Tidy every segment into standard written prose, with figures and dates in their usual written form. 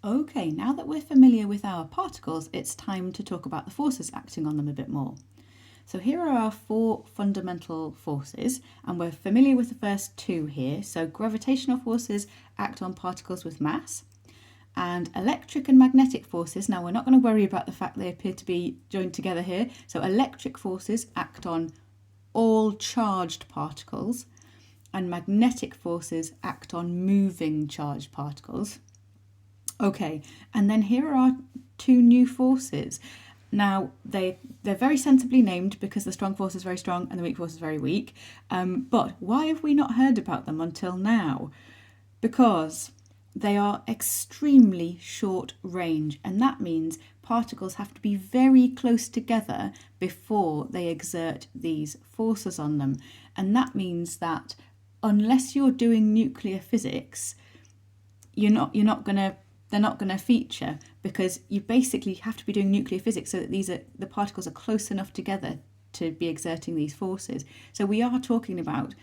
Okay, now that we're familiar with our particles, it's time to talk about the forces acting on them a bit more. So here are our 4 fundamental forces, and we're familiar with the first 2 here. So gravitational forces act on particles with mass, and electric and magnetic forces, now we're not going to worry about the fact they appear to be joined together here. So electric forces act on all charged particles, and magnetic forces act on moving charged particles. Okay, and then here are our 2 new forces. Now, they're very sensibly named because the strong force is very strong and the weak force is very weak. But why have we not heard about them until now? Because they are extremely short range, and that means particles have to be very close together before they exert these forces on them. And that means that unless you're doing nuclear physics, they're not going to feature, because you basically have to be doing nuclear physics so that the particles are close enough together to be exerting these forces. So we are talking about,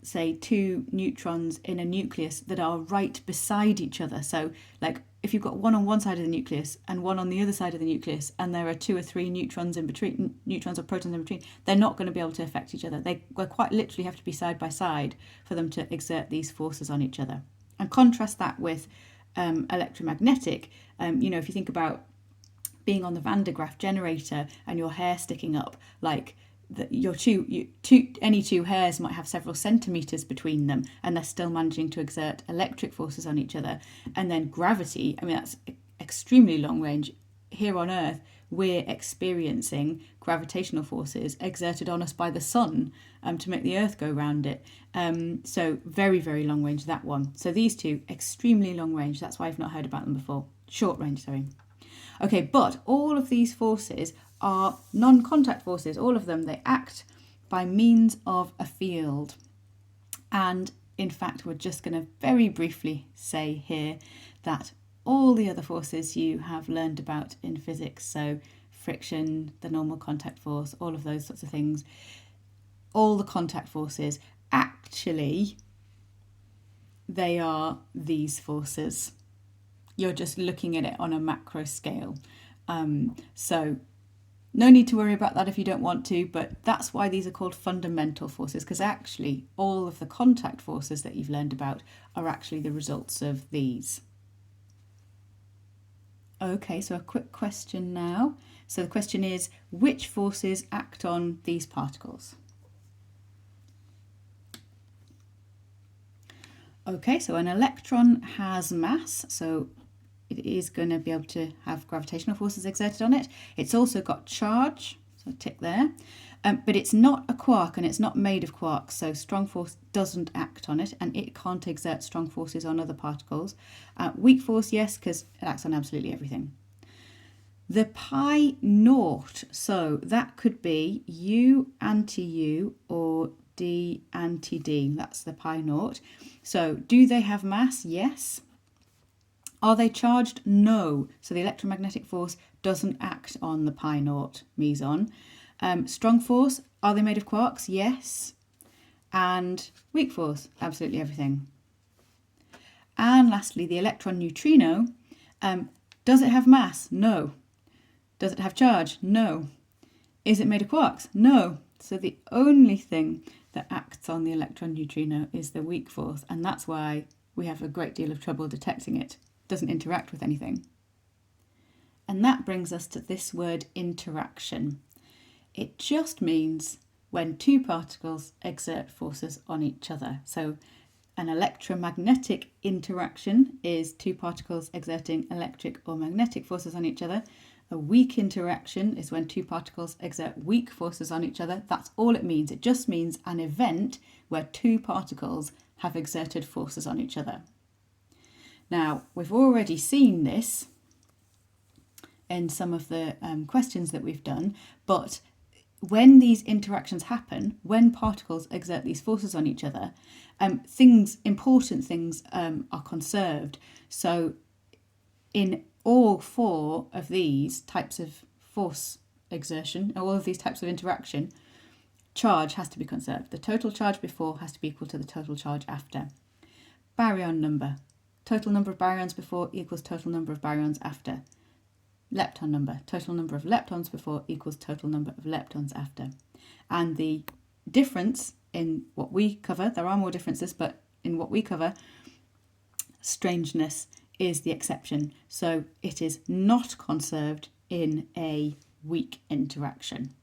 say, 2 neutrons in a nucleus that are right beside each other. So like if you've got one on one side of the nucleus and one on the other side of the nucleus, and there are 2 or 3 neutrons in between, neutrons or protons in between, they're not going to be able to affect each other. They quite literally have to be side by side for them to exert these forces on each other. And contrast that with electromagnetic. If you think about being on the Van de Graaff generator and your hair sticking up, like any 2 hairs might have several centimeters between them, and they're still managing to exert electric forces on each other. And then gravity, that's extremely long range. Here on Earth, we're experiencing gravitational forces exerted on us by the sun to make the Earth go round it. So very, very long range, that one. So these 2, extremely long range. That's why I've not heard about them before. Short range, sorry. Okay, but all of these forces are non-contact forces. All of them, they act by means of a field. And in fact, we're just going to very briefly say here that all the other forces you have learned about in physics, so friction, the normal contact force, all of those sorts of things, all the contact forces, actually, they are these forces. You're just looking at it on a macro scale. So no need to worry about that if you don't want to, but that's why these are called fundamental forces, because actually all of the contact forces that you've learned about are actually the results of these. Okay, so a quick question now. So the question is, which forces act on these particles? Okay, so an electron has mass, so it is going to be able to have gravitational forces exerted on it. It's also got charge, so tick there. But it's not a quark, and it's not made of quarks, so strong force doesn't act on it, and it can't exert strong forces on other particles. Weak force, yes, because it acts on absolutely everything. The pi naught, so that could be U anti-U or D anti-D. That's the pi naught. So do they have mass? Yes. Are they charged? No. So the electromagnetic force doesn't act on the pi naught meson. Strong force, are they made of quarks? Yes. And weak force, absolutely everything. And lastly, the electron neutrino, does it have mass? No. Does it have charge? No. Is it made of quarks? No. So the only thing that acts on the electron neutrino is the weak force, and that's why we have a great deal of trouble detecting it. It doesn't interact with anything. And that brings us to this word interaction. It just means when 2 particles exert forces on each other. So an electromagnetic interaction is 2 particles exerting electric or magnetic forces on each other. A weak interaction is when 2 particles exert weak forces on each other. That's all it means. It just means an event where 2 particles have exerted forces on each other. Now, we've already seen this in some of the questions that we've done, but when these interactions happen, when particles exert these forces on each other, important things are conserved. So in all 4 of these types of force exertion, all of these types of interaction, charge has to be conserved. The total charge before has to be equal to the total charge after. Baryon number, total number of baryons before equals total number of baryons after. Lepton number, total number of leptons before equals total number of leptons after. And the difference in what we cover, there are more differences, but in what we cover, strangeness is the exception. So it is not conserved in a weak interaction.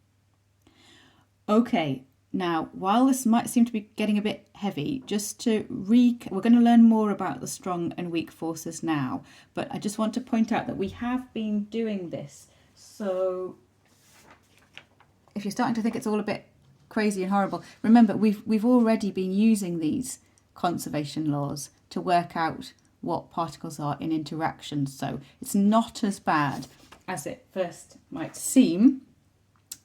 Okay, now while this might seem to be getting a bit heavy, just to we're going to learn more about the strong and weak forces now, but I just want to point out that we have been doing this. So if you're starting to think it's all a bit crazy and horrible, remember we've already been using these conservation laws to work out what particles are in interactions, so it's not as bad as it first might seem.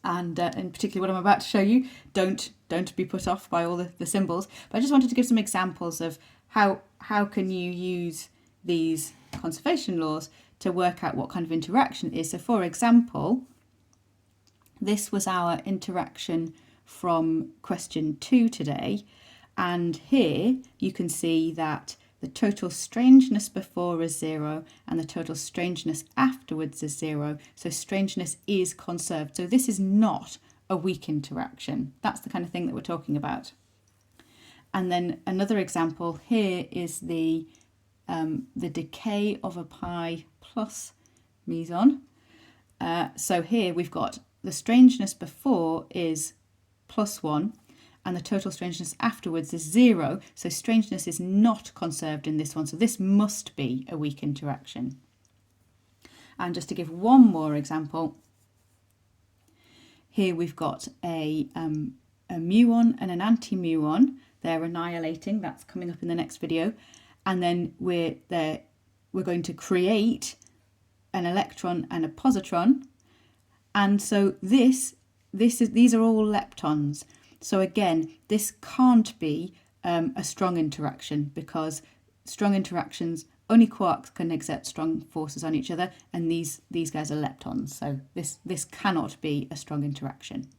And in particular what I'm about to show you, don't be put off by all the symbols, but I just wanted to give some examples of how can you use these conservation laws to work out what kind of interaction it is. So for example, this was our interaction from question 2 today, and here you can see that the total strangeness before is 0 and the total strangeness afterwards is 0. So strangeness is conserved. So this is not a weak interaction. That's the kind of thing that we're talking about. And then another example here is the decay of a pi plus meson. So here we've got the strangeness before is +1. And the total strangeness afterwards is 0, so strangeness is not conserved in this one, so this must be a weak interaction. And just to give one more example, here we've got a muon and an anti-muon. They're annihilating, that's coming up in the next video, and then we're going to create an electron and a positron, and so these are all leptons. So again, this can't be a strong interaction, because strong interactions, only quarks can exert strong forces on each other, and these guys are leptons. So this cannot be a strong interaction.